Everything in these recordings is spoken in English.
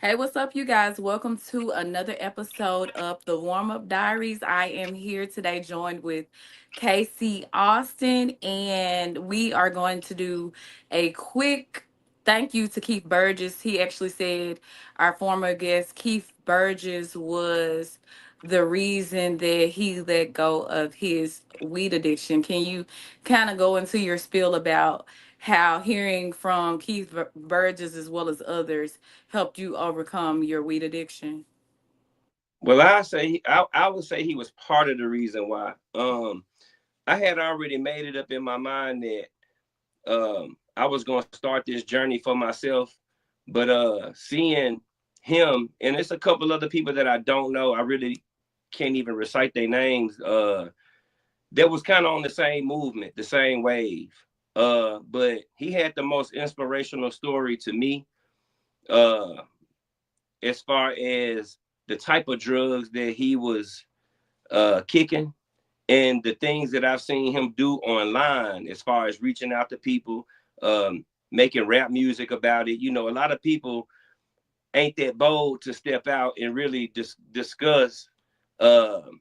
Hey, what's up, you guys? Welcome to another episode of the Warm Up Diaries. I am here today joined with Casey Austin, and we are going to do a quick thank you to Keith Burgess. He actually said our former guest, Keith Burgess, was the reason that he let go of his weed addiction. Can you kind of go into your spiel about how hearing from Keith Burgess as well as others helped you overcome your weed addiction? Well, I would say he was part of the reason why. I had already made it up in my mind that I was going to start this journey for myself, but seeing him and it's a couple other people that I don't know, I really can't even recite their names. That was kind of on the same movement, the same wave. But he had the most inspirational story to me. Uh, as far as the type of drugs that he was kicking and the things that I've seen him do online as far as reaching out to people, making rap music about it. A lot of people ain't that bold to step out and really discuss, um,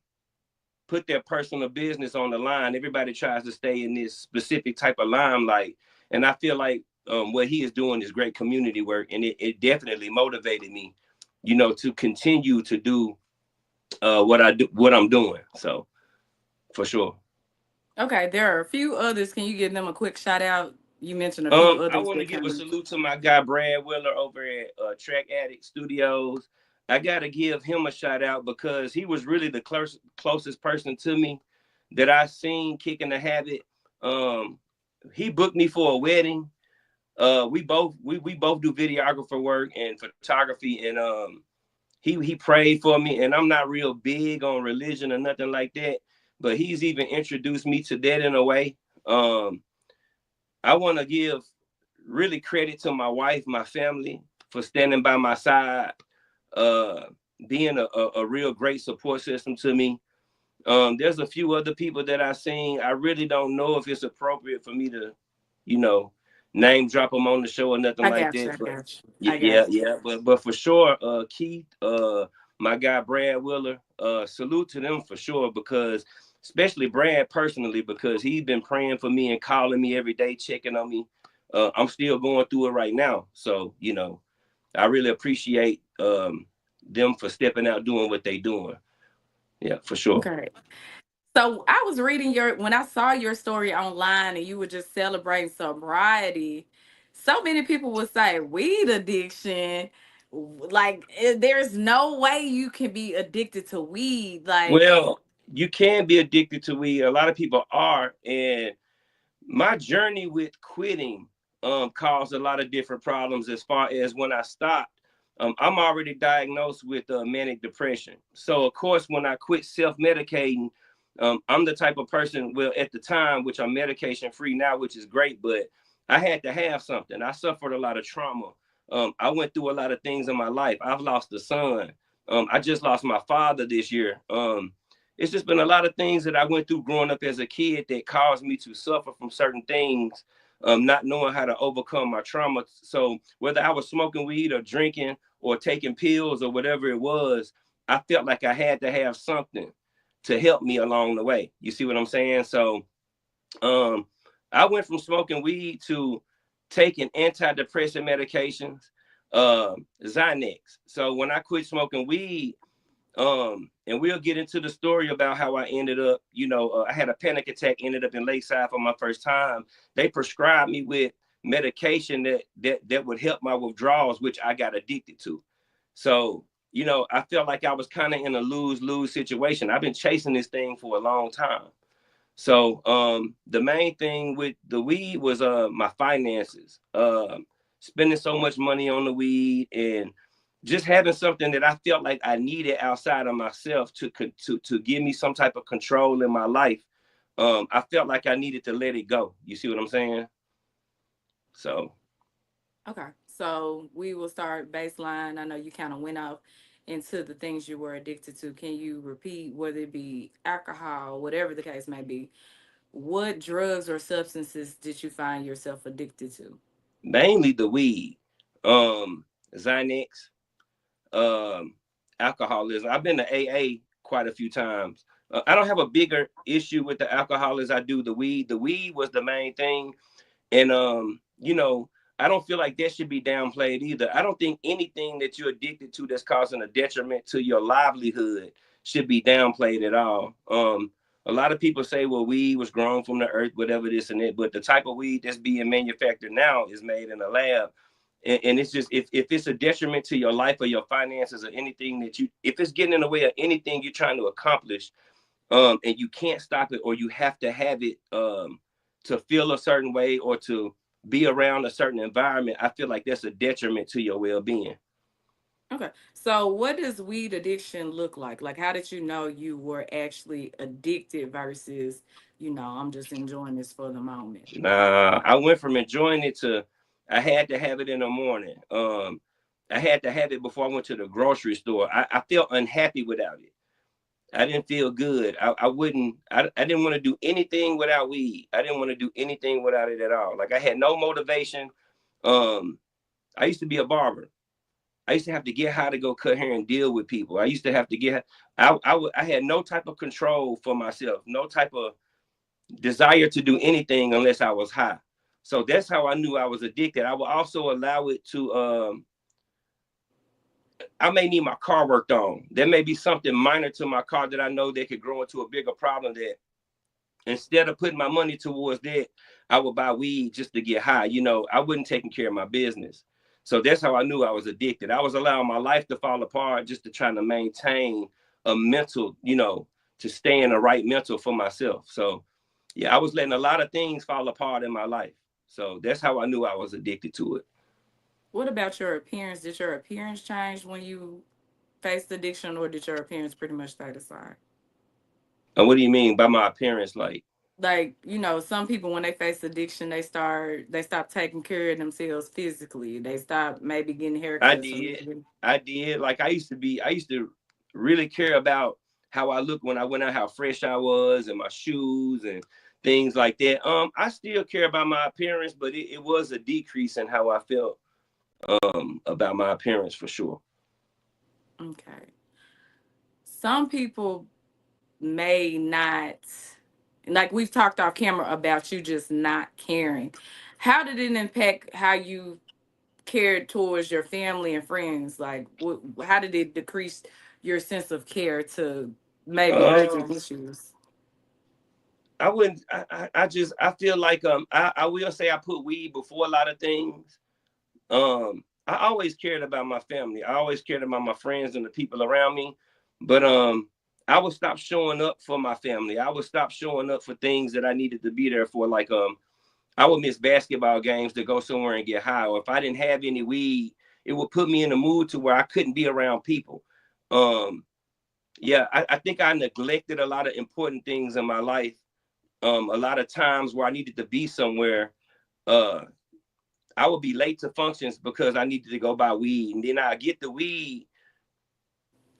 put their personal business on the line. Everybody tries to stay in this specific type of limelight. And I feel like what he is doing is great community work. And it definitely motivated me, to continue to do what I'm doing. So for sure. Okay, there are a few others. Can you give them a quick shout out? You mentioned a few I others want to that give a kind of. salute to my guy Brad Willer over at Track Addict Studios. I gotta give him a shout out because he was really the closest person to me that I seen kicking the habit. Um, he booked me for a wedding. We both do videographer work and photography, and he prayed for me. And I'm not real big on religion or nothing like that, but he's even introduced me to that in a way. Um, I want to give really credit to my wife, my family for standing by my side, uh, being a real great support system to me. There's a few other people that I seen. I really don't know if it's appropriate for me to, you know, name drop them on the show or nothing I like got you. that. I But got you. yeah, I yeah, got you. yeah. But for sure, Keith, my guy Brad Willer, salute to them for sure because especially Brad personally because he's been praying for me and calling me every day, checking on me. I'm still going through it right now, so I really appreciate them for stepping out doing what they doing. Yeah, for sure. Okay. So I was reading when I saw your story online and you were just celebrating sobriety. So many people would say weed addiction, like there's no way you can be addicted to weed. Like, Well, you can be addicted to weed. A lot of people are, and my journey with quitting caused a lot of different problems. As far as when I stopped, I'm already diagnosed with manic depression. So of course, when I quit self-medicating, I'm the type of person. Well, at the time, which I'm medication free now, which is great, but I had to have something. I suffered a lot of trauma. I went through a lot of things in my life. I've lost a son. I just lost my father this year. It's just been a lot of things that I went through growing up as a kid that caused me to suffer from certain things, not knowing how to overcome my trauma. So whether I was smoking weed or drinking or taking pills or whatever it was, I felt like I had to have something to help me along the way. You see what I'm saying? So um, I went from smoking weed to taking antidepressant medications, Xanax. So when I quit smoking weed, and we'll get into the story about how I ended up, I had a panic attack, ended up in Lakeside for my first time. They prescribed me with medication that would help my withdrawals, which I got addicted to. So, I felt like I was kind of in a lose-lose situation. I've been chasing this thing for a long time. So the main thing with the weed was my finances. Spending so much money on the weed and just having something that I felt like I needed outside of myself to give me some type of control in my life. I felt like I needed to let it go. You see what I'm saying? So okay, so we will start baseline. I know you kind of went off into the things you were addicted to. Can you repeat, whether it be alcohol, whatever the case may be, what drugs or substances did you find yourself addicted to? mainly the weed, Xanax, um, alcoholism. I've been to AA quite a few times. I don't have a bigger issue with the alcohol as I do the weed. The weed was the main thing. And you know, I don't feel like that should be downplayed either. I don't think anything that you're addicted to that's causing a detriment to your livelihood should be downplayed at all. A lot of people say, well, weed was grown from the earth, whatever this and that, but the type of weed that's being manufactured now is made in a lab. And it's just if it's a detriment to your life or your finances or anything that you, if it's getting in the way of anything you're trying to accomplish, and you can't stop it, or you have to have it to feel a certain way or to be around a certain environment, I feel like that's a detriment to your well-being. Okay. So what does weed addiction look like? Like, how did you know you were actually addicted versus, I'm just enjoying this for the moment? Nah, I went from enjoying it to I had to have it in the morning. I had to have it before I went to the grocery store. I felt unhappy without it. I didn't feel good. I didn't want to do anything without weed. I didn't want to do anything without it at all. Like I had no motivation. Um, I used to be a barber. I used to have to get high to go cut hair and deal with people. I used to have to get, I had no type of control for myself, no type of desire to do anything unless I was high. So that's how I knew I was addicted. I would also allow it to, I may need my car worked on. There may be something minor to my car that I know that could grow into a bigger problem that instead of putting my money towards that, I would buy weed just to get high. You know, I wasn't taking care of my business. So that's how I knew I was addicted. I was allowing my life to fall apart just to try to maintain a mental, to stay in the right mental for myself. So yeah, I was letting a lot of things fall apart in my life. So that's how I knew I was addicted to it. What about your appearance? Did your appearance change when you faced addiction, or did your appearance pretty much stay the same? And what do you mean by my appearance? Like, Like, some people when they face addiction, they stop taking care of themselves physically. They stop maybe getting I haircuts or did. maybe. I did. Like I used to really care about how I looked when I went out, how fresh I was, and my shoes and things like that. I still care about my appearance, but it was a decrease in how I felt about my appearance for sure. Okay. Some people may not, like we've talked off camera about you just not caring. How did it impact how you cared towards your family and friends? Like, how did it decrease your sense of care to maybe urgent Um, issues? I wouldn't. I just I feel like I will say I put weed before a lot of things. I always cared about my family. I always cared about my friends and the people around me. But I would stop showing up for my family. I would stop showing up for things that I needed to be there for. Like I would miss basketball games to go somewhere and get high. Or if I didn't have any weed, it would put me in a mood to where I couldn't be around people. Um, yeah, I think I neglected a lot of important things in my life. A lot of times where I needed to be somewhere, uh, I would be late to functions because I needed to go buy weed, and then I get the weed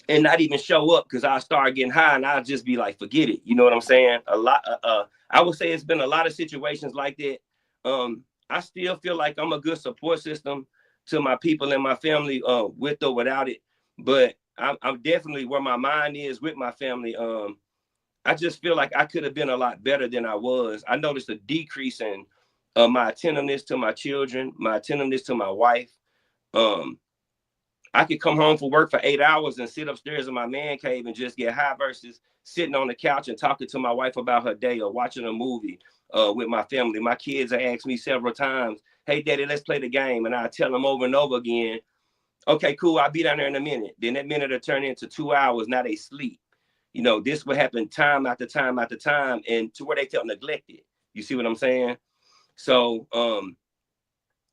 and not even show up because I start getting high, and I'll just be like, forget it. You know what I'm saying? A lot. I would say it's been a lot of situations like that. I still feel like I'm a good support system to my people and my family, with or without it. But I'm definitely where my mind is with my family. I just feel like I could have been a lot better than I was. I noticed a decrease in my attentiveness to my children, my attentiveness to my wife. Um, I could come home from work for 8 hours and sit upstairs in my man cave and just get high versus sitting on the couch and talking to my wife about her day or watching a movie with my family. My kids have asked me several times, hey, daddy, let's play the game. And I tell them over and over again, okay, cool, I'll be down there in a minute. Then that minute will turn into 2 hours. Now they sleep. This would happen time after time after time, and to where they felt neglected. You see what I'm saying? So,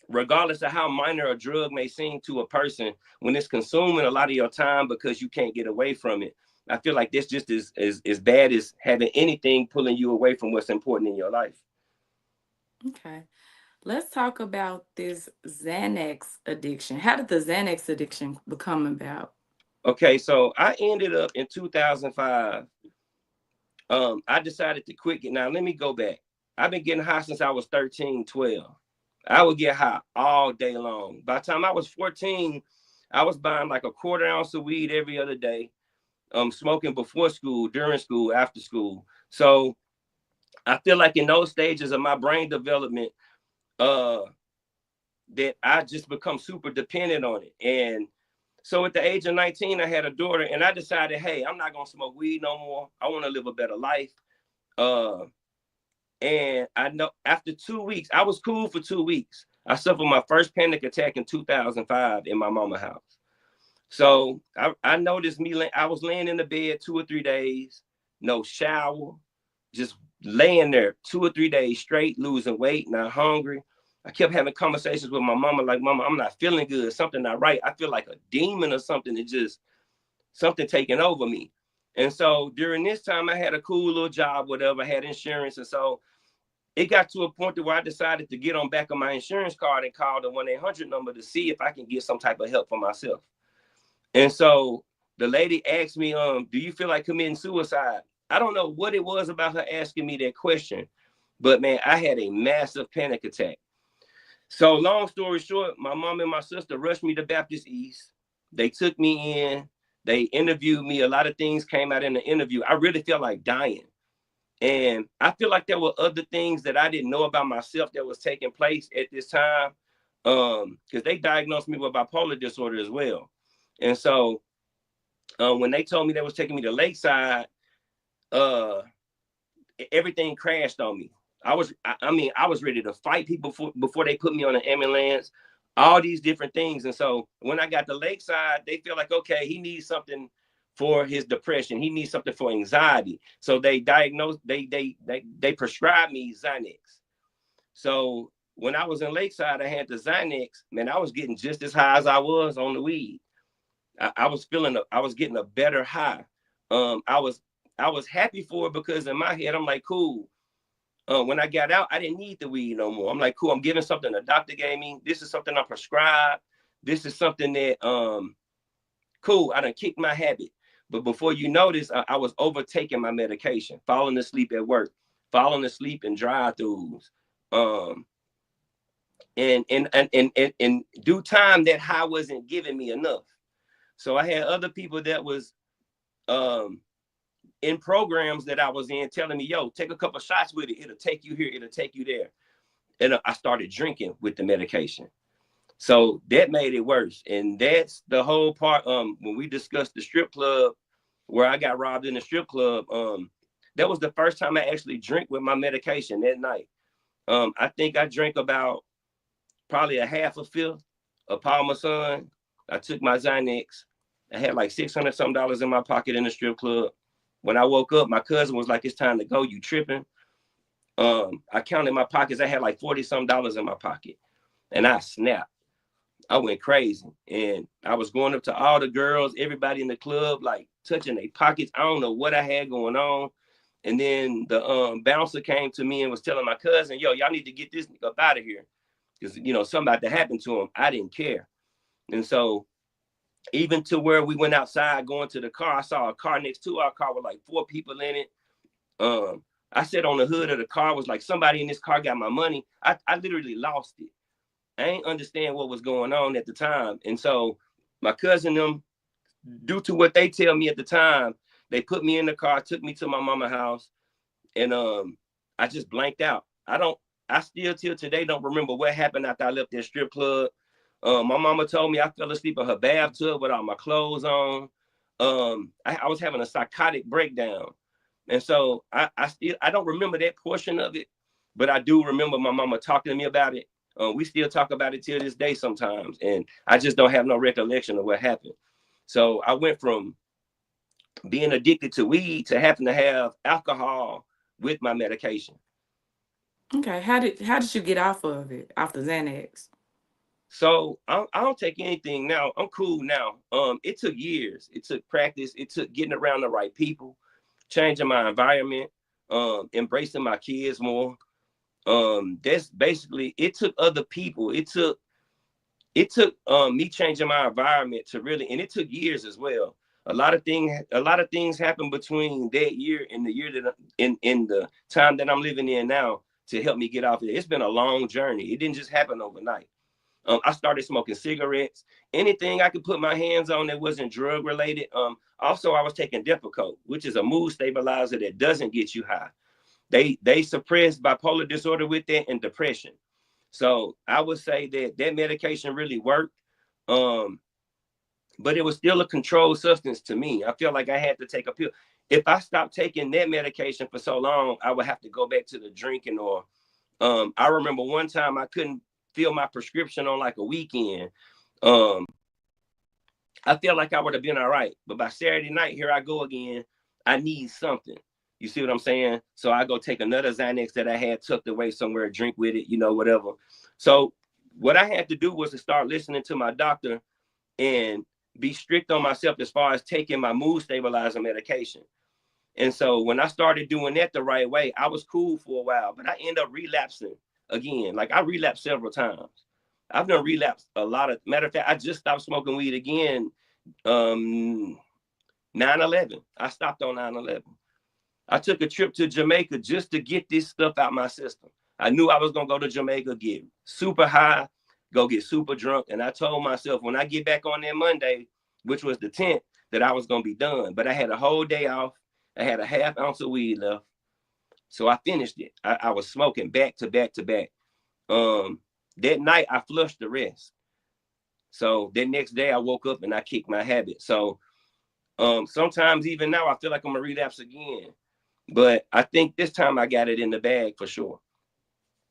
regardless of how minor a drug may seem to a person, when it's consuming a lot of your time because you can't get away from it, I feel like this just as bad as having anything pulling you away from what's important in your life. Okay. Let's talk about this Xanax addiction. How did the Xanax addiction become about? Okay, so I ended up in 2005. I decided to quit it. Now, let me go back. I've been getting high since I was 13, 12. I would get high all day long. By the time I was 14, I was buying like a quarter ounce of weed every other day, smoking before school, during school, after school. So I feel like in those stages of my brain development, uh, that I just become super dependent on it. And so at the age of 19, I had a daughter, and I decided, hey, I'm not gonna smoke weed no more. I want to live a better life. Uh, and I know after 2 weeks, I was cool for 2 weeks. I suffered my first panic attack in 2005 in my mama's house. So I noticed I was laying in the bed 2 or 3 days, no shower, just laying there 2 or 3 days straight, losing weight, not hungry. I kept having conversations with my mama, like, Mama, I'm not feeling good. Something not right. I feel like a demon or something. It just, something taking over me. And so during this time, I had a cool little job, whatever, I had insurance. And so it got to a point to where I decided to get on back of my insurance card and call the 1-800 number to see if I can get some type of help for myself. And so the lady asked me, do you feel like committing suicide? I don't know what it was about her asking me that question, but man, I had a massive panic attack. So long story short, my mom and my sister rushed me to Baptist East. They took me in. They interviewed me. A lot of things came out in the interview. I really felt like dying. And I feel like there were other things that I didn't know about myself that was taking place at this time. Because they diagnosed me with bipolar disorder as well. And so when they told me they was taking me to Lakeside, uh, everything crashed on me. I was ready to fight people before they put me on an ambulance, all these different things. And so when I got to Lakeside, they feel like, okay, he needs something for his depression. He needs something for anxiety. So they diagnosed, they prescribed me Xanax. So when I was in Lakeside, I had the Xanax. Man, I was getting just as high as I was on the weed. I was getting a better high. I was happy for it because in my head, I'm like, cool. When I got out, I didn't need the weed no more. I'm like, cool, I'm giving something the doctor gave me. This is something I prescribed. This is something that, cool, I done kicked my habit. But before you notice, I was overtaking my medication, falling asleep at work, falling asleep in drive-thrus. And in due time, that high wasn't giving me enough. So I had other people that was in programs that I was in telling me, yo, take a couple shots with it. It'll take you here. It'll take you there. And I started drinking with the medication. So that made it worse. And that's the whole part. When we discussed the strip club where I got robbed in the strip club, that was the first time I actually drank with my medication that night. I think I drank about probably a half a fifth of Parmesan. I took my Xanax. I had like $600 something in my pocket in the strip club. When I woke up, my cousin was like, it's time to go. You tripping? I counted my pockets. I had like $40 something in my pocket. And I snapped. I went crazy. And I was going up to all the girls, everybody in the club, like touching their pockets. I don't know what I had going on. And then the bouncer came to me and was telling my cousin, yo, y'all need to get this up out of here. Because, something about to happen to him. I didn't care. And so even to where we went outside going to the car, I saw a car next to our car with like 4 people in it. I sat on the hood of the car, was like, somebody in this car got my money. I literally lost it. I ain't understand what was going on at the time. And so my cousin, them, due to what they tell me at the time, they put me in the car, took me to my mama's house, and I just blanked out. I still till today don't remember what happened after I left that strip club. My mama told me I fell asleep in her bathtub with all my clothes on. I was having a psychotic breakdown. And so I don't remember that portion of it, but I do remember my mama talking to me about it. We still talk about it till this day sometimes. And I just don't have no recollection of what happened. So I went from being addicted to weed to having to have alcohol with my medication. Okay. How did you get off of it, off the Xanax? So I don't take anything now. I'm cool now. It took years. It took practice. It took getting around the right people, changing my environment, embracing my kids more. That's basically, it took other people. It took me changing my environment to really, and it took years as well. A lot of things happened between that year and the year that in the time that I'm living in now to help me get off it. It's been a long journey. It didn't just happen overnight. I started smoking cigarettes, anything I could put my hands on that wasn't drug related. Also, I was taking Depakote, which is a mood stabilizer that doesn't get you high. They suppress bipolar disorder with that and depression. So I would say that that medication really worked. Um, but it was still a controlled substance to me. I feel like I had to take a pill. If I stopped taking that medication for so long, I would have to go back to the drinking. Or I remember one time I couldn't fill my prescription on like a weekend. Um, I felt like I would have been all right. But by Saturday night, here I go again. I need something. You see what I'm saying? So I go take another Xanax that I had tucked away somewhere, drink with it, whatever. So what I had to do was to start listening to my doctor and be strict on myself as far as taking my mood stabilizer medication. And so when I started doing that the right way, I was cool for a while, but I end up relapsing again. Like I relapsed several times. I've done relapsed a lot of, matter of fact, I just stopped smoking weed again. 9/11. I stopped on 9/11. I took a trip to Jamaica just to get this stuff out my system. I knew I was gonna go to Jamaica, get super high, go get super drunk. And I told myself when I get back on that Monday, which was the 10th, that I was gonna be done. But I had a whole day off. I had a half ounce of weed left. So I finished it. I was smoking back to back to back. That night I flushed the rest. So that next day I woke up and I kicked my habit. So sometimes even now I feel like I'm gonna relapse again. But I think this time I got it in the bag for sure.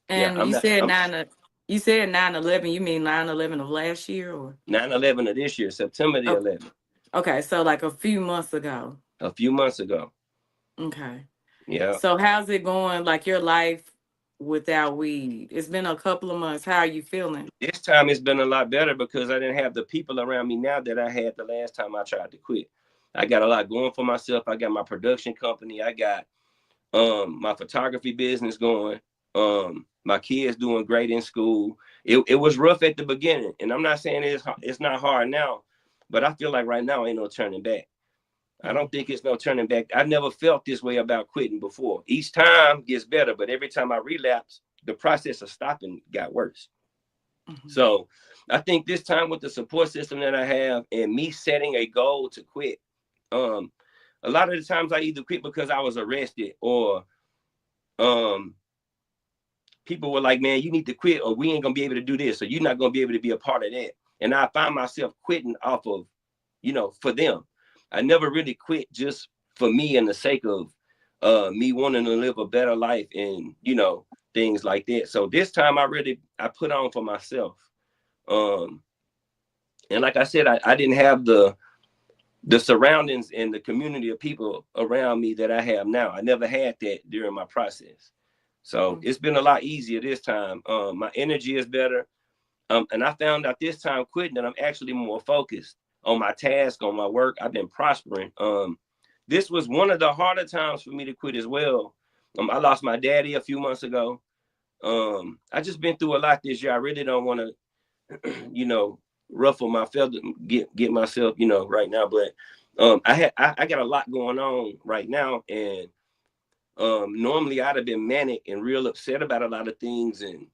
Yeah, And I'm you not. said I'm 9/11. You mean 9/11 of last year, or 9/11 of this year, September the oh, 11th, okay, so like a few months ago. a few months ago. Okay. Yeah. So how's it going? Like your life without weed? It's been a couple of months. How are you feeling? This time it's been a lot better because I didn't have the people around me now that I had the last time I tried to quit. I got a lot going for myself. I got my production company. I got my photography business going. My kids doing great in school. It was rough at the beginning, and I'm not saying it's not hard now, but I feel like right now ain't no turning back. I don't think it's no turning back. I never felt this way about quitting before. Each time gets better, but every time I relapse, the process of stopping got worse. Mm-hmm. So I think this time with the support system that I have and me setting a goal to quit, a lot of the times I either quit because I was arrested or um, people were like, man, you need to quit or we ain't gonna be able to do this or you're not gonna be able to be a part of that. And I find myself quitting off of, for them. I never really quit just for me and the sake of me wanting to live a better life and, things like that. So this time I put on for myself. Um, and like I said, I didn't have the surroundings and the community of people around me that I have now. I never had that during my process. So it's been a lot easier this time. My energy is better. And I found out this time quitting that I'm actually more focused on my task, on my work. I've been prospering. This was one of the harder times for me to quit as well. I lost my daddy a few months ago. I just been through a lot this year. I really don't want to, ruffle my feather, get myself, right now. But I got a lot going on right now, and normally I'd have been manic and real upset about a lot of things and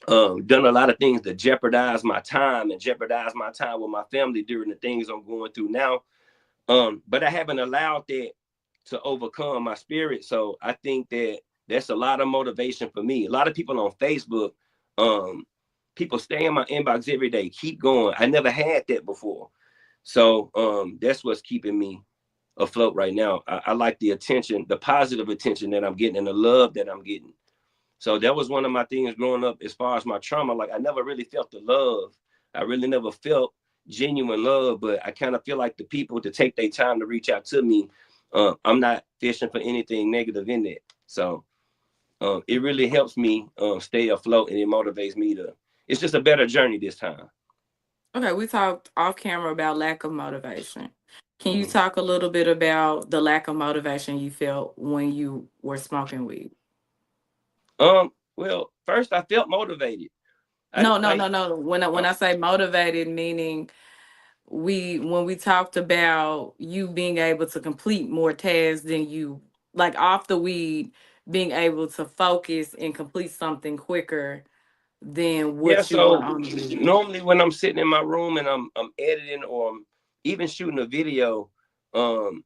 done a lot of things to jeopardize my time and jeopardize my time with my family during the things I'm going through now. But I haven't allowed that to overcome my spirit. So I think that that's a lot of motivation for me. A lot of people on Facebook, people stay in my inbox every day, keep going. I never had that before. So that's what's keeping me afloat right now. I like the attention, the positive attention that I'm getting and the love that I'm getting. So that was one of my things growing up as far as my trauma. Like I never really felt the love. I really never felt genuine love, but I kind of feel like the people to take their time to reach out to me, I'm not fishing for anything negative in that. So it really helps me stay afloat and it motivates me to, it's just a better journey this time. Okay, we talked off camera about lack of motivation. Can you Mhm. talk a little bit about the lack of motivation you felt when you were smoking weed? Well, first I felt motivated. I No, no, like no, no. When uh, I say motivated, meaning when we talked about you being able to complete more tasks than you like off the weed, being able to focus and complete something quicker. than Yeah, what you were so on the video. normally when I'm sitting in my room and I'm editing or I'm even shooting a video, um,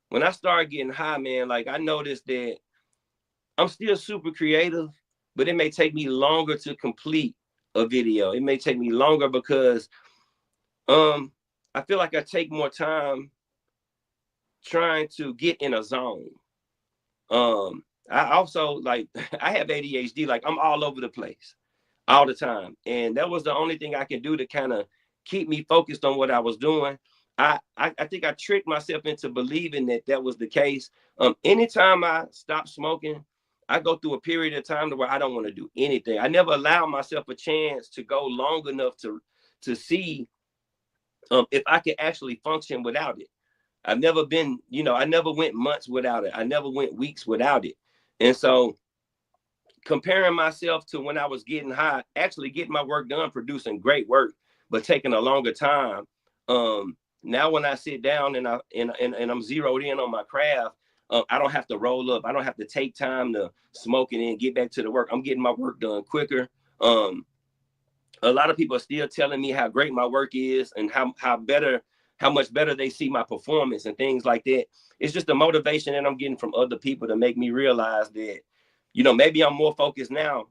when I start getting high, man, like I noticed that I'm still super creative, but it may take me longer to complete a video. It may take me longer because um I feel like I take more time trying to get in a zone. I also like I have ADHD, like I'm all over the place all the time. And that was the only thing I could do to kind of keep me focused on what I was doing. I think I tricked myself into believing that that was the case. Anytime I stop smoking, I go through a period of time to where I don't want to do anything. I never allow myself a chance to go long enough to see if I could actually function without it. I've never been, I never went months without it. I never went weeks without it. And so comparing myself to when I was getting high, actually getting my work done, producing great work, but taking a longer time. Now when I sit down and I'm zeroed in on my craft, I don't have to roll up. I don't have to take time to smoke and then get back to the work. I'm getting my work done quicker. Um, a lot of people are still telling me how great my work is and how much better they see my performance and things like that. It's just the motivation that I'm getting from other people to make me realize that, maybe I'm more focused now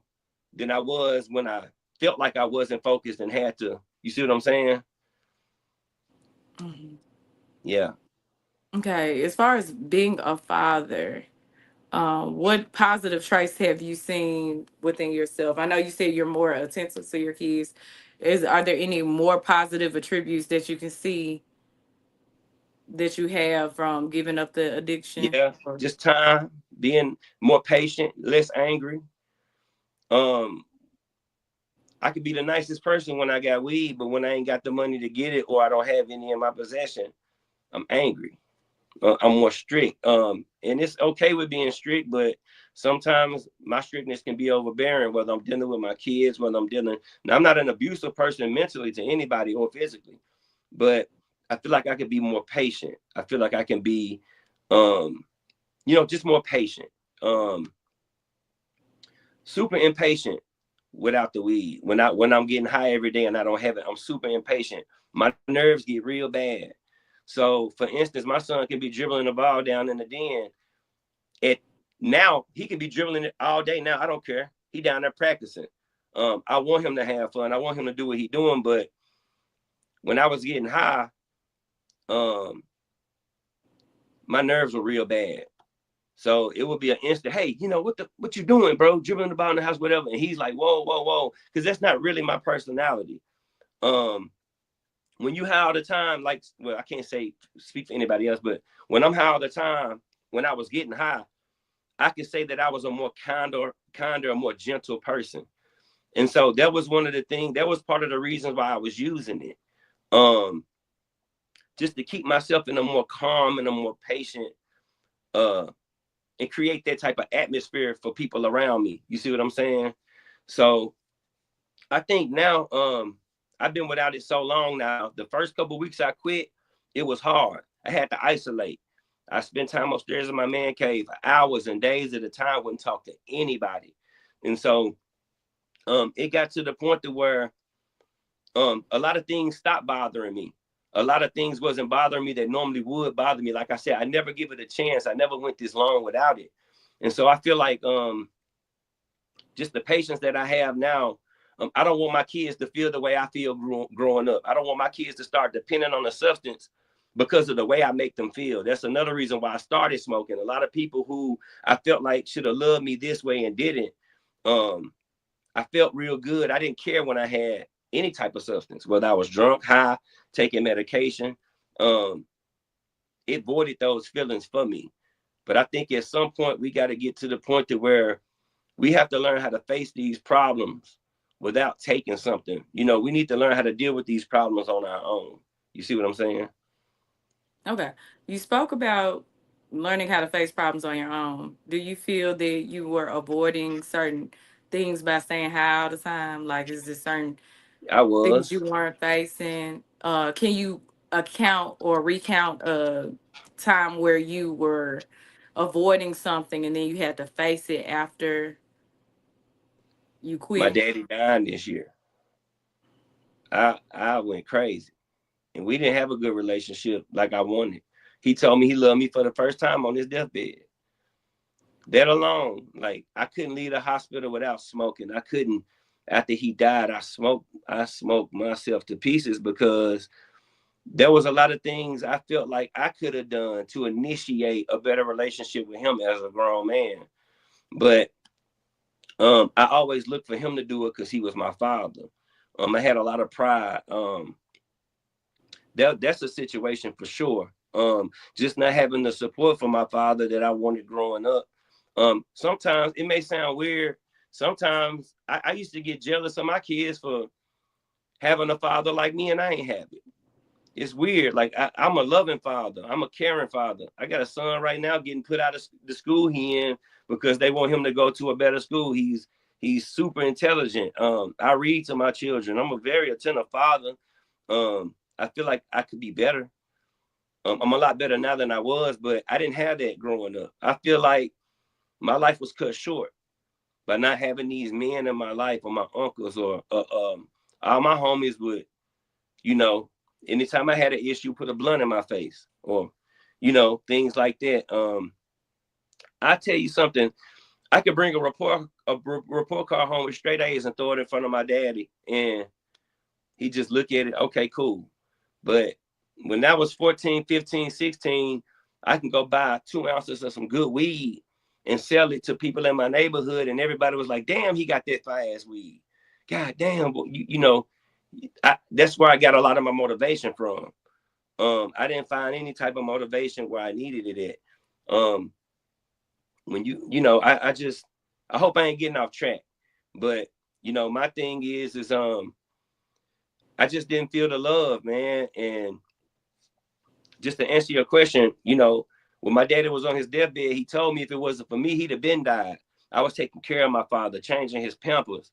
than I was when I felt like I wasn't focused and had to. You see what I'm saying? Mhm. Yeah. Okay, as far as being a father, what positive traits have you seen within yourself? I know you said you're more attentive to your kids. Are there any more positive attributes that you can see that you have from giving up the addiction? Yeah. Or Just time, being more patient, less angry. Um, I could be the nicest person when I got weed, but when I ain't got the money to get it or I don't have any in my possession, I'm angry. I'm more strict. And it's okay with being strict, but sometimes my strictness can be overbearing, whether I'm dealing with my kids, whether I'm dealing. Now, I'm not an abusive person mentally to anybody or physically, but I feel like I could be more patient. I feel like I can be, um, just more patient. Um, Super impatient without the weed. When I'm getting high every day and I don't have it, I'm super impatient. My nerves get real bad. So, for instance, my son can be dribbling the ball down in the den. And now he can be dribbling it all day. Now I don't care. He down there practicing. I want him to have fun. I want him to do what he doing. But when I was getting high, um, my nerves were real bad. So it would be an instant, hey, what you doing, bro? Dribbling the ball in the house, whatever. And he's like, whoa, whoa, whoa, because that's not really my personality. Um, when you high all the time, like, well, I can't say speak for anybody else, but when I'm high all the time, when I was getting high, I could say that I was a more kinder, more gentle person. And so that was one of the things, that was part of the reasons why I was using it. Um, just to keep myself in a more calm and a more patient, uh, and create that type of atmosphere for people around me. You see what I'm saying? So I think now, I've been without it so long now. The first couple of weeks I quit, it was hard. I had to isolate. I spent time upstairs in my man cave for hours and days at a time, wouldn't talk to anybody. And so it got to the point to where a lot of things stopped bothering me. A lot of things wasn't bothering me that normally would bother me. Like I said, I never give it a chance. I never went this long without it. And so I feel like just the patience that I have now, I don't want my kids to feel the way I feel growing up. I don't want my kids to start depending on the substance because of the way I make them feel. That's another reason why I started smoking. A lot of people who I felt like should have loved me this way and didn't. Um, I felt real good. I didn't care when I had any type of substance, whether I was drunk, high, taking medication. Um, it voided those feelings for me. But I think at some point we got to get to the point to where we have to learn how to face these problems without taking something. We need to learn how to deal with these problems on our own. You see what I'm saying? okay, you spoke about learning how to face problems on your own. Do you feel that you were avoiding certain things by staying high all the time? Like, is there certain I things you was. weren't facing? Can you account or recount a time where you were avoiding something and then you had to face it after? You My quit. daddy died this year. I went crazy, and we didn't have a good relationship like I wanted. He told me he loved me for the first time on his deathbed. That alone, like I couldn't leave the hospital without smoking. I couldn't. After he died, I smoked myself to pieces because there was a lot of things I felt like I could have done to initiate a better relationship with him as a grown man. But I always looked for him to do it because he was my father. I had a lot of pride. That's a situation for sure. Just not having the support from my father that I wanted growing up. Sometimes it may sound weird. Sometimes I used to get jealous of my kids for having a father like me, and I ain't have it. It's weird. Like I'm a loving father. I'm a caring father. I got a son right now getting put out of the school he in because they want him to go to a better school. He's super intelligent. I read to my children. I'm a very attentive father. I feel like I could be better. I'm a lot better now than I was, but I didn't have that growing up. I feel like my life was cut short by not having these men in my life or my uncles or all my homies would, you know, anytime I had an issue, put a blunt in my face or, things like that. I tell you something, I could bring a report card home with straight A's and throw it in front of my daddy, and he just look at it, okay, cool. But when I was 14, 15, 16, I can go buy 2 ounces of some good weed and sell it to people in my neighborhood, and everybody was like, damn, he got that fast weed. God damn, that's where I got a lot of my motivation from. I didn't find any type of motivation where I needed it at. When I hope I ain't getting off track, but my thing is I just didn't feel the love, man. And just to answer your question, when my daddy was on his deathbed, he told me if it wasn't for me, he'd have been died. I was taking care of my father, changing his pampers,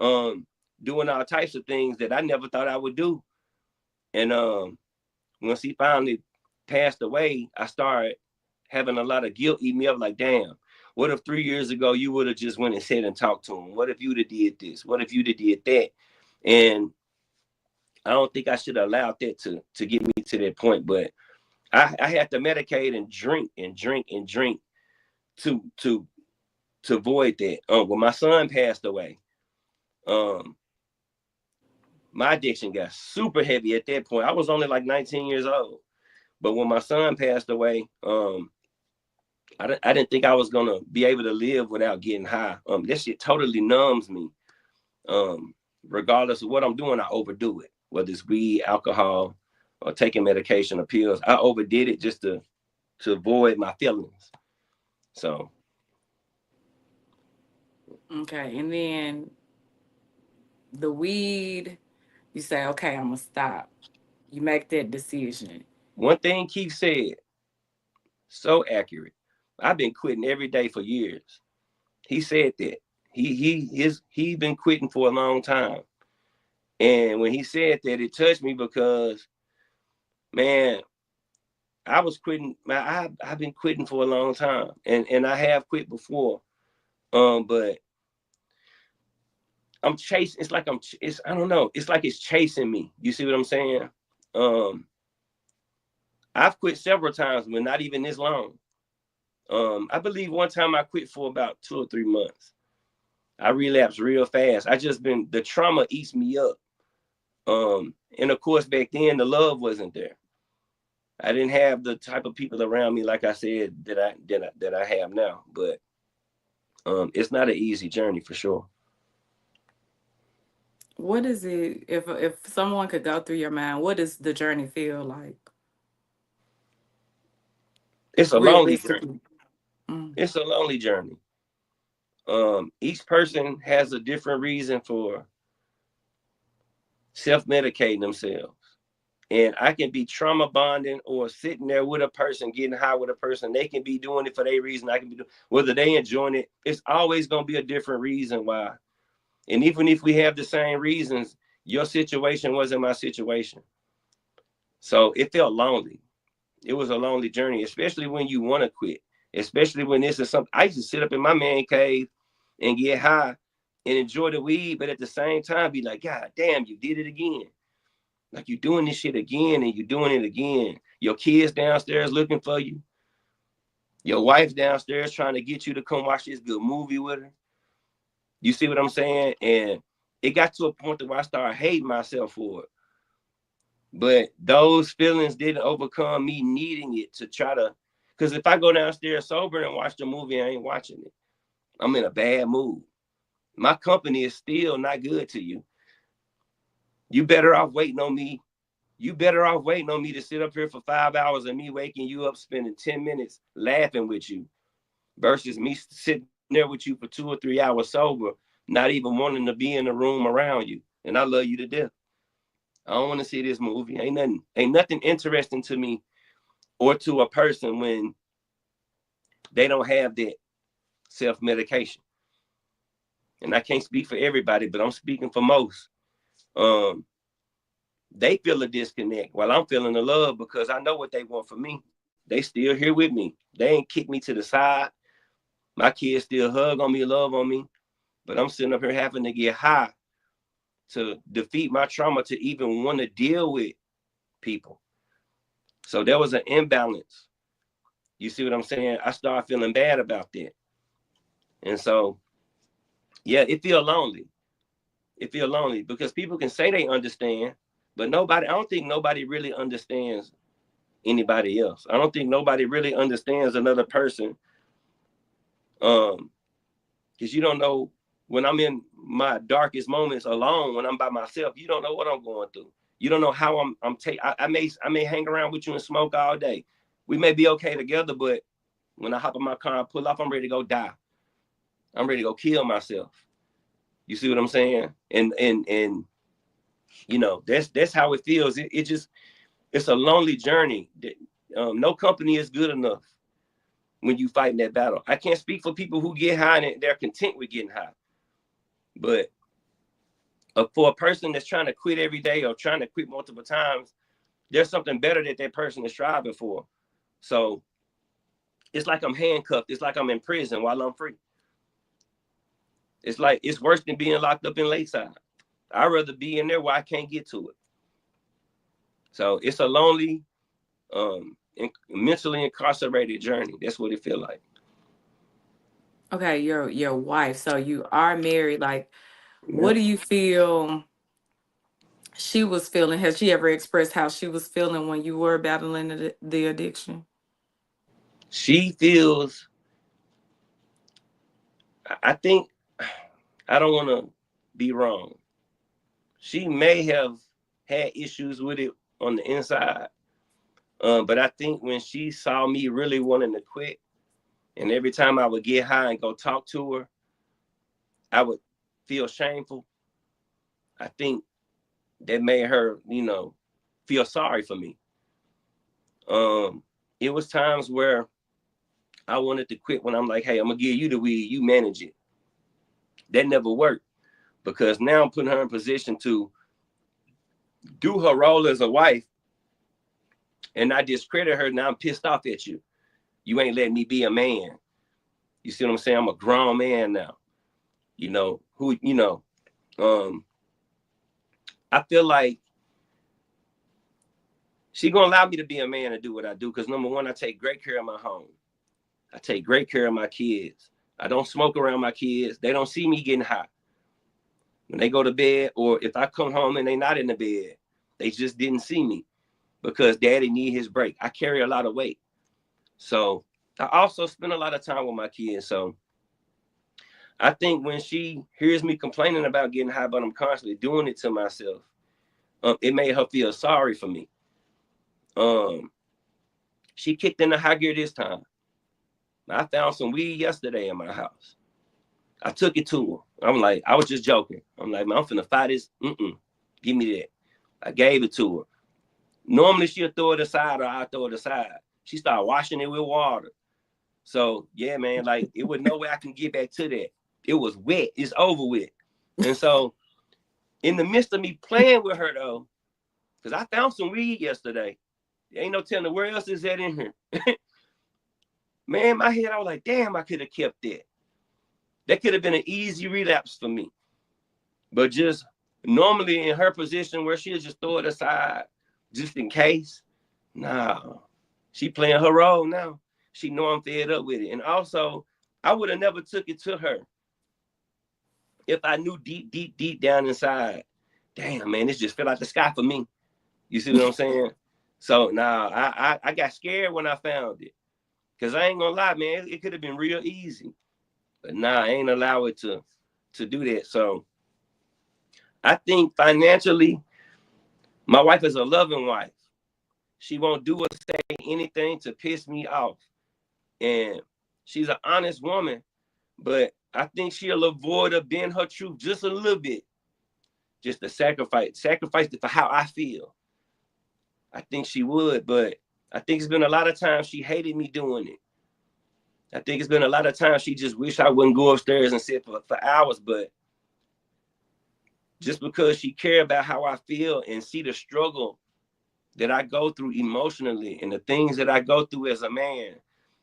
doing all types of things that I never thought I would do. And once he finally passed away, I started having a lot of guilt eat me up. Like, damn, what if 3 years ago you would have just went and said and talked to him? What if you'd have did this? What if you'd have did that? And I don't think I should have allowed that to get me to that point. But I had to medicate and drink and drink and drink to avoid that. When my son passed away, my addiction got super heavy at that point. I was only like 19 years old. But when my son passed away, I didn't think I was gonna be able to live without getting high. This shit totally numbs me. Regardless of what I'm doing, I overdo it. Whether it's weed, alcohol, or taking medication or pills, I overdid it just to avoid my feelings. So Okay, and then the weed, you say, okay, I'm gonna stop. You make that decision. one thing Keith said, so accurate. I've been quitting every day for years. He said that he been quitting for a long time. And when he said that, it touched me because, man, I was quitting. I've been quitting for a long time, and I have quit before. But I'm chasing. It's like It's I don't know. It's like it's chasing me. You see what I'm saying? Um, I've quit several times, but not even this long. I believe one time I quit for about 2 or 3 months. I relapsed real fast. I just been the trauma eats me up. And of course back then the love wasn't there. I didn't have the type of people around me, like I said, that I have now. But it's not an easy journey for sure. What is it if someone could go through your mind, what does the journey feel like It's a lonely journey. realistically? Mm. It's a lonely journey. Each person has a different reason for self-medicating themselves. And I can be trauma bonding or sitting there with a person, getting high with a person. They can be doing it for their reason. I can be doing whether they enjoying it. It's always gonna be a different reason why. And even if we have the same reasons, your situation wasn't my situation. So it felt lonely. It was a lonely journey, especially when you want to quit, especially when this is something. I used to sit up in my man cave and get high and enjoy the weed, but at the same time be like, God damn, you did it again. Like you doing this shit again and you doing it again. Your kids downstairs looking for you. Your wife's downstairs trying to get you to come watch this good movie with her. You see what I'm saying? And it got to a point where I started hating myself for it. But those feelings didn't overcome me needing it to try to, because if I go downstairs sober and watch the movie, I ain't watching it. I'm in a bad mood. My company is still not good to you. You better off waiting on me. You better off waiting on me to sit up here for 5 hours and me waking you up, spending 10 minutes laughing with you versus me sitting there with you for 2 or 3 hours sober, not even wanting to be in the room around you. And I love you to death. I don't want to see this movie. Ain't nothing interesting to me or to a person when they don't have that self-medication. And I can't speak for everybody, but I'm speaking for most. They feel a disconnect while I'm feeling the love because I know what they want from me. They still here with me. They ain't kicked me to the side. My kids still hug on me, love on me, but I'm sitting up here having to get high to defeat my trauma to even want to deal with people. So there was an imbalance. You see what I'm saying? I started feeling bad about that. And so, yeah, it feel lonely. It feel lonely because people can say they understand, but I don't think nobody really understands anybody else. I don't think nobody really understands another person. Because you don't know when I'm in my darkest moments alone, when I'm by myself, you don't know what I'm going through. You don't know how I may hang around with you and smoke all day. We may be okay together, but when I hop in my car and pull off, I'm ready to go die. I'm ready to go kill myself. You see what I'm saying? And you know, that's how it feels. It's a lonely journey. No company is good enough when you fighting that battle. I can't speak for people who get high and they're content with getting high. But for a person that's trying to quit every day or trying to quit multiple times, there's something better that person is striving for. So it's like I'm handcuffed. It's like I'm in prison while I'm free. It's like it's worse than being locked up in Lakeside. I'd rather be in there where I can't get to it. So it's a lonely, mentally incarcerated journey. That's what it feels like. Okay, your wife. So you are married. Like, what do you feel she was feeling? Has she ever expressed how she was feeling when you were battling the addiction? She feels, I think, I don't want to be wrong. She may have had issues with it on the inside. But I think when she saw me really wanting to quit, and every time I would get high and go talk to her, I would feel shameful. I think that made her, feel sorry for me. It was times where I wanted to quit when I'm like, hey, I'm gonna give you the weed, you manage it. That never worked because now I'm putting her in position to do her role as a wife, and I discredit her. Now I'm pissed off at you. You ain't letting me be a man. You see what I'm saying? I'm a grown man now. I feel like she gonna allow me to be a man and do what I do because number one, I take great care of my home. I take great care of my kids. I don't smoke around my kids. They don't see me getting high. When they go to bed, or if I come home and they not in the bed, they just didn't see me because daddy need his break. I carry a lot of weight. So I also spend a lot of time with my kids. So I think when she hears me complaining about getting high, but I'm constantly doing it to myself, it made her feel sorry for me. She kicked in the high gear this time. I found some weed yesterday in my house. I took it to her. I'm like, I was just joking. I'm like, man, I'm finna fight this. Give me that. I gave it to her. Normally she'll throw it aside or I'll throw it aside. She started washing it with water. So yeah, man, like it was no way I can get back to that. It was wet. It's over with. And so in the midst of me playing with her though, because I found some weed yesterday. There ain't no telling where else is that in here. Man, my head, I was like, damn, I could have kept that. That could have been an easy relapse for me. But just normally in her position where she'll just throw it aside just in case. Nah, she playing her role now. She know I'm fed up with it. And also, I would have never took it to her if I knew deep, deep, deep down inside, damn, man, this just fell out the sky for me. You see what I'm saying? So now I got scared when I found it. Cause I ain't gonna lie, man, it could have been real easy. But nah, I ain't allow it to do that. So I think financially, my wife is a loving wife. She won't do or say anything to piss me off. And she's an honest woman, but I think she'll avoid her being her truth just a little bit. Just to sacrifice it for how I feel. I think she would, but I think it's been a lot of times she hated me doing it. I think it's been a lot of times she just wished I wouldn't go upstairs and sit for hours, but just because she cared about how I feel and see the struggle that I go through emotionally and the things that I go through as a man,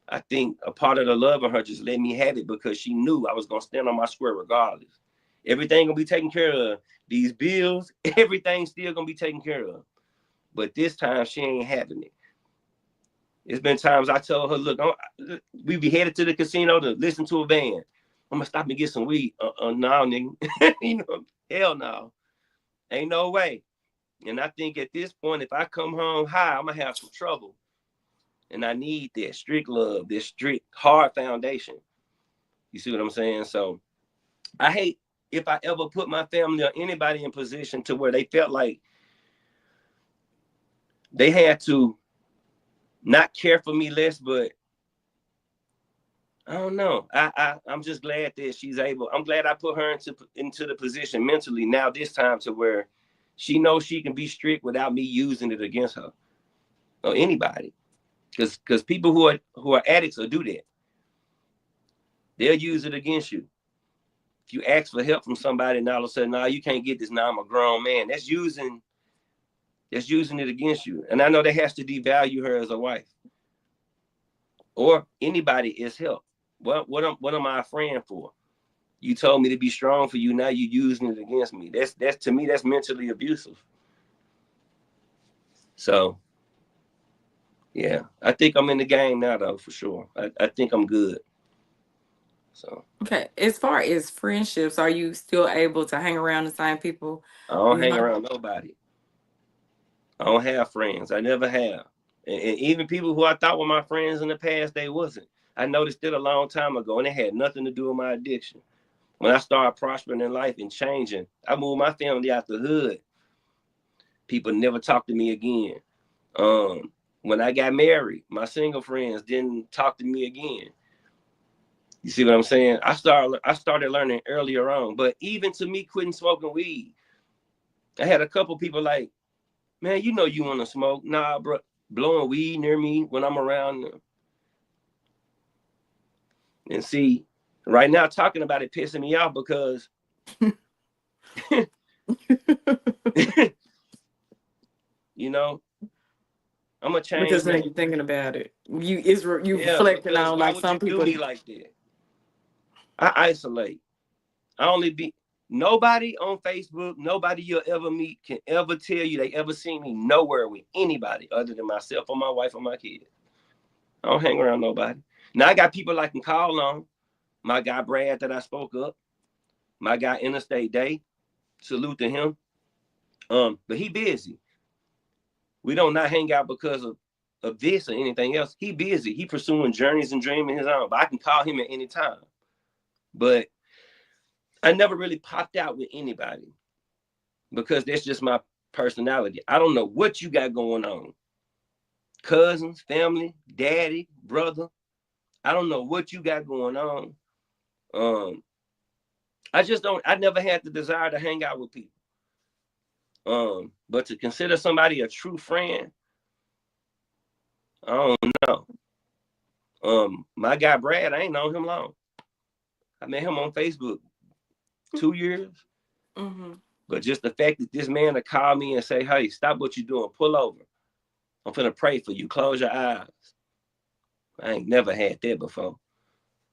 I think a part of the love of her just let me have it because she knew I was going to stand on my square regardless. Everything going to be taken care of. These bills, everything's still going to be taken care of. But this time, she ain't having it. It's been times I told her, look, we be headed to the casino to listen to a band. I'm going to stop and get some weed. No, nigga. You know, hell no. Ain't no way. And I think at this point, if I come home high, I'm going to have some trouble. And I need that strict love, this strict, hard foundation. You see what I'm saying? So I hate if I ever put my family or anybody in position to where they felt like they had to not care for me less, but I don't know. I'm just glad that she's able. I'm glad I put her into the position mentally now this time to where she knows she can be strict without me using it against her or anybody. Because people who are addicts will do that. They'll use it against you. If you ask for help from somebody and all of a sudden, you can't get this. Now I'm a grown man. That's using it against you. And I know that has to devalue her as a wife. Or anybody is help. What am I a friend for? You told me to be strong for you. Now you're using it against me. That's to me, that's mentally abusive. So yeah, I think I'm in the game now though, for sure. I think I'm good. So Okay. As far as friendships, are you still able to hang around the same people? I don't hang around nobody. I don't have friends. I never have. And even people who I thought were my friends in the past, they wasn't. I noticed it a long time ago, and it had nothing to do with my addiction. When I started prospering in life and changing, I moved my family out the hood. People never talked to me again. When I got married, my single friends didn't talk to me again. You see what I'm saying? I started learning earlier on, but even to me quitting smoking weed, I had a couple people like, man, you know you want to smoke. Nah, bro, blowing weed near me when I'm around them. And see, right now talking about it pissing me off because you know, I'm gonna change. Because now you're thinking about it. You reflecting on like some people. Do me like that? I isolate. I only be nobody on Facebook, nobody you'll ever meet can ever tell you they ever seen me nowhere with anybody other than myself or my wife or my kids. I don't hang around nobody. Now I got people I can call on. My guy Brad that I spoke up. My guy Interstate Day. Salute to him. But he busy. We don't not hang out because of this or anything else. He busy. He pursuing journeys and dreaming his own. But I can call him at any time. But I never really popped out with anybody because that's just my personality. I don't know what you got going on. Cousins, family, daddy, brother. I don't know what you got going on. I never had the desire to hang out with people. But to consider somebody a true friend, I don't know. My guy Brad, I ain't known him long. I met him on Facebook 2 years. Mm-hmm. But just the fact that this man to call me and say, hey, stop what you're doing, pull over. I'm finna pray for you. Close your eyes. I ain't never had that before.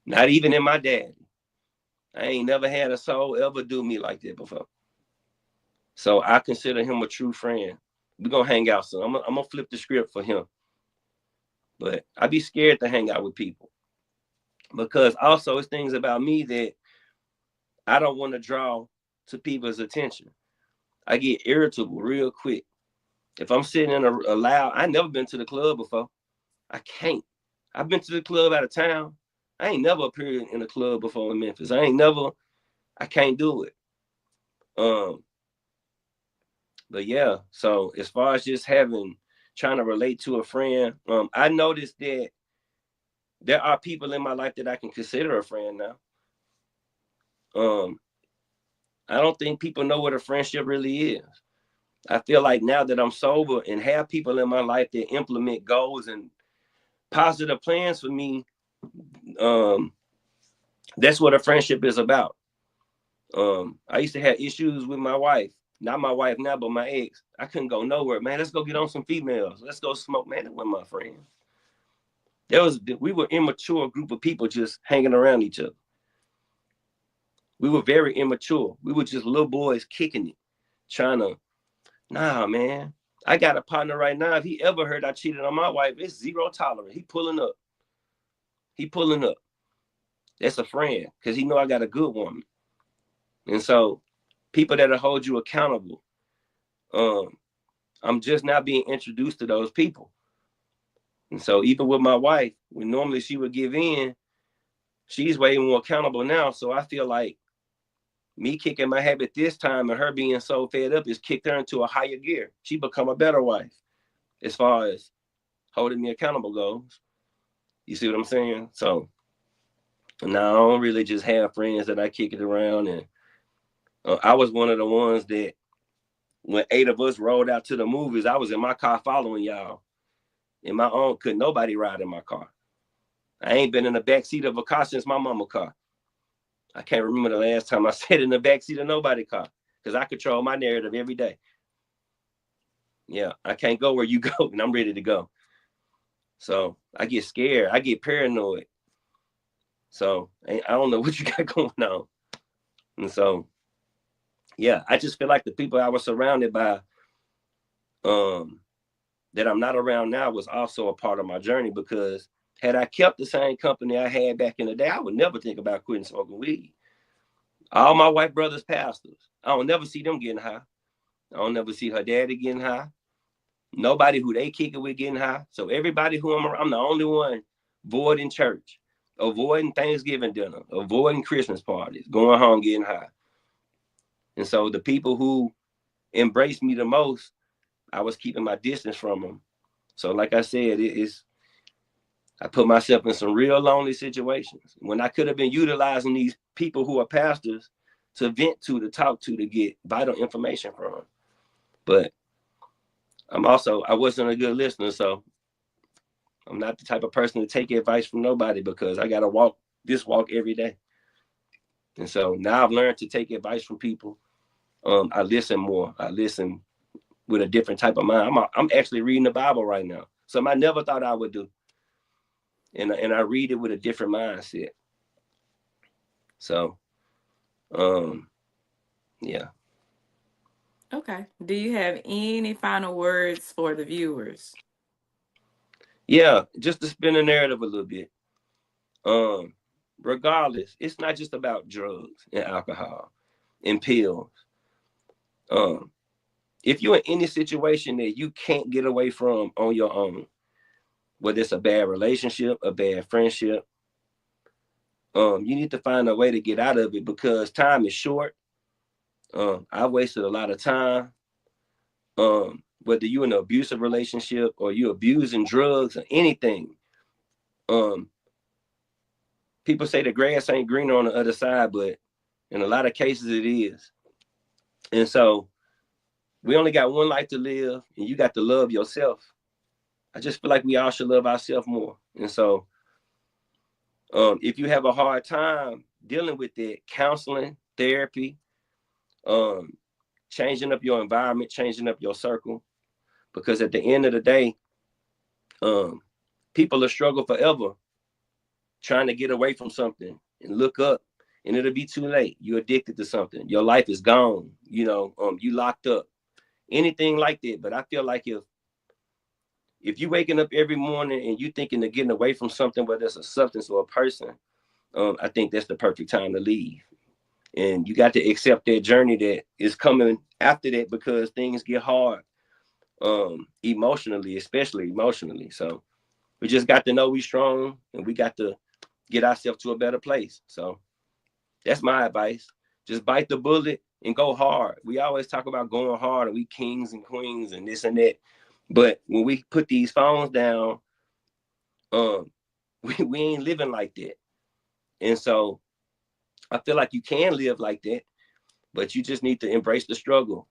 Not even in my daddy. I ain't never had a soul ever do me like that before. So I consider him a true friend. We're gonna hang out soon. I'm gonna flip the script for him. But I be scared to hang out with people because also it's things about me that I don't want to draw to people's attention. I get irritable real quick. If I'm sitting in a loud, I never been to the club before. I can't. I've been to the club out of town. I ain't never appeared in a club before in Memphis. I can't do it. Um, but yeah, so as far as just trying to relate to a friend, I noticed that there are people in my life that I can consider a friend now. Um, I don't think people know what a friendship really is. I feel like now that I'm sober and have people in my life that implement goals and positive plans for me, um, that's what a friendship is about. I used to have issues with my wife, not my wife now, but my ex. I couldn't go nowhere, man. Let's go get on some females. Let's go smoke, man. That wasn't my friend. We were immature group of people just hanging around each other. We were very immature. We were just little boys kicking it, trying to. Nah, man. I got a partner right now. If he ever heard I cheated on my wife, it's zero tolerance. He pulling up. He pulling up. That's a friend because he know I got a good woman. And so people that'll hold you accountable. I'm just now being introduced to those people. And so even with my wife, when normally she would give in, she's way more accountable now. So I feel like me kicking my habit this time and her being so fed up has kicked her into a higher gear. She become a better wife as far as holding me accountable goes. You see what I'm saying? So now I don't really just have friends that I kick it around. And I was one of the ones that when 8 of us rolled out to the movies, I was in my car following y'all. In my own, couldn't nobody ride in my car. I ain't been in the back seat of a car since my mama car. I can't remember the last time I sat in the back seat of nobody's car because I control my narrative every day. Yeah, I can't go where you go, and I'm ready to go. So I get scared. I get paranoid. So I don't know what you got going on. And so, yeah, I just feel like the people I was surrounded by that I'm not around now was also a part of my journey because had I kept the same company I had back in the day, I would never think about quitting smoking weed. All my white brothers pastors. I don't never see them getting high. I don't never see her daddy getting high. Nobody who they kick it with getting high. So everybody who I'm around, I'm the only one avoiding church, avoiding Thanksgiving dinner, avoiding Christmas parties, going home getting high. And so the people who embraced me the most, I was keeping my distance from them. So like I said, I put myself in some real lonely situations when I could have been utilizing these people who are pastors to vent to talk to get vital information from. But I wasn't a good listener. So I'm not the type of person to take advice from nobody because I got to walk this walk every day. And so now I've learned to take advice from people. I listen more. I listen with a different type of mind. I'm actually reading the Bible right now. Something I never thought I would do. And I read it with a different mindset. So, yeah. Okay. Do you have any final words for the viewers? Yeah, just to spin the narrative a little bit. Regardless, it's not just about drugs and alcohol and pills. If you're in any situation that you can't get away from on your own, whether it's a bad relationship, a bad friendship, you need to find a way to get out of it because time is short. I wasted a lot of time. Whether you're in an abusive relationship or you're abusing drugs or anything, um, people say the grass ain't greener on the other side, but in a lot of cases it is. And so we only got one life to live, and you got to love yourself. I just feel like we all should love ourselves more. And so, if you have a hard time dealing with it, counseling, therapy, um, changing up your environment, changing up your circle, because at the end of the day, people will struggle forever trying to get away from something and look up and it'll be too late. You're addicted to something. Your life is gone. You locked up. Anything like that. But I feel like if you waking up every morning and you thinking of getting away from something, whether it's a substance or a person, I think that's the perfect time to leave. And you got to accept that journey that is coming after that, because things get hard, emotionally, especially emotionally. So we just got to know we strong, and we got to get ourselves to a better place. So that's my advice. Just bite the bullet and go hard. We always talk about going hard, and we kings and queens and this and that. But when we put these phones down, we ain't living like that. And so I feel like you can live like that, but you just need to embrace the struggle.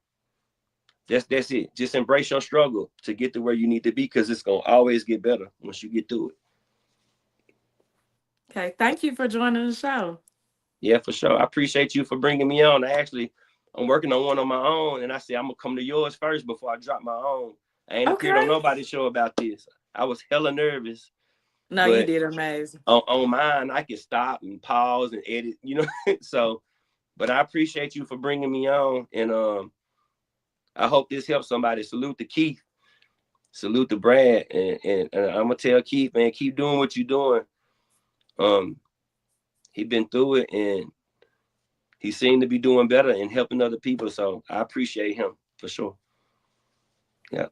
That's it. Just embrace your struggle to get to where you need to be, because it's gonna always get better once you get through it. Okay, thank you for joining the show. Yeah, for sure. I appreciate you for bringing me on. I'm working on one on my own, and I said I'm gonna come to yours first before I drop my own. I ain't appeared on Okay. nobody's show about this. I was hella nervous, No, you but did amazing. on mine I can stop and pause and edit, So, but I appreciate you for bringing me on, and I hope this helps somebody. Salute to Keith, salute to Brad, and I'm gonna tell Keith, man, keep doing what you're doing. He been through it, and he seemed to be doing better and helping other people. So I appreciate him for sure. Yeah.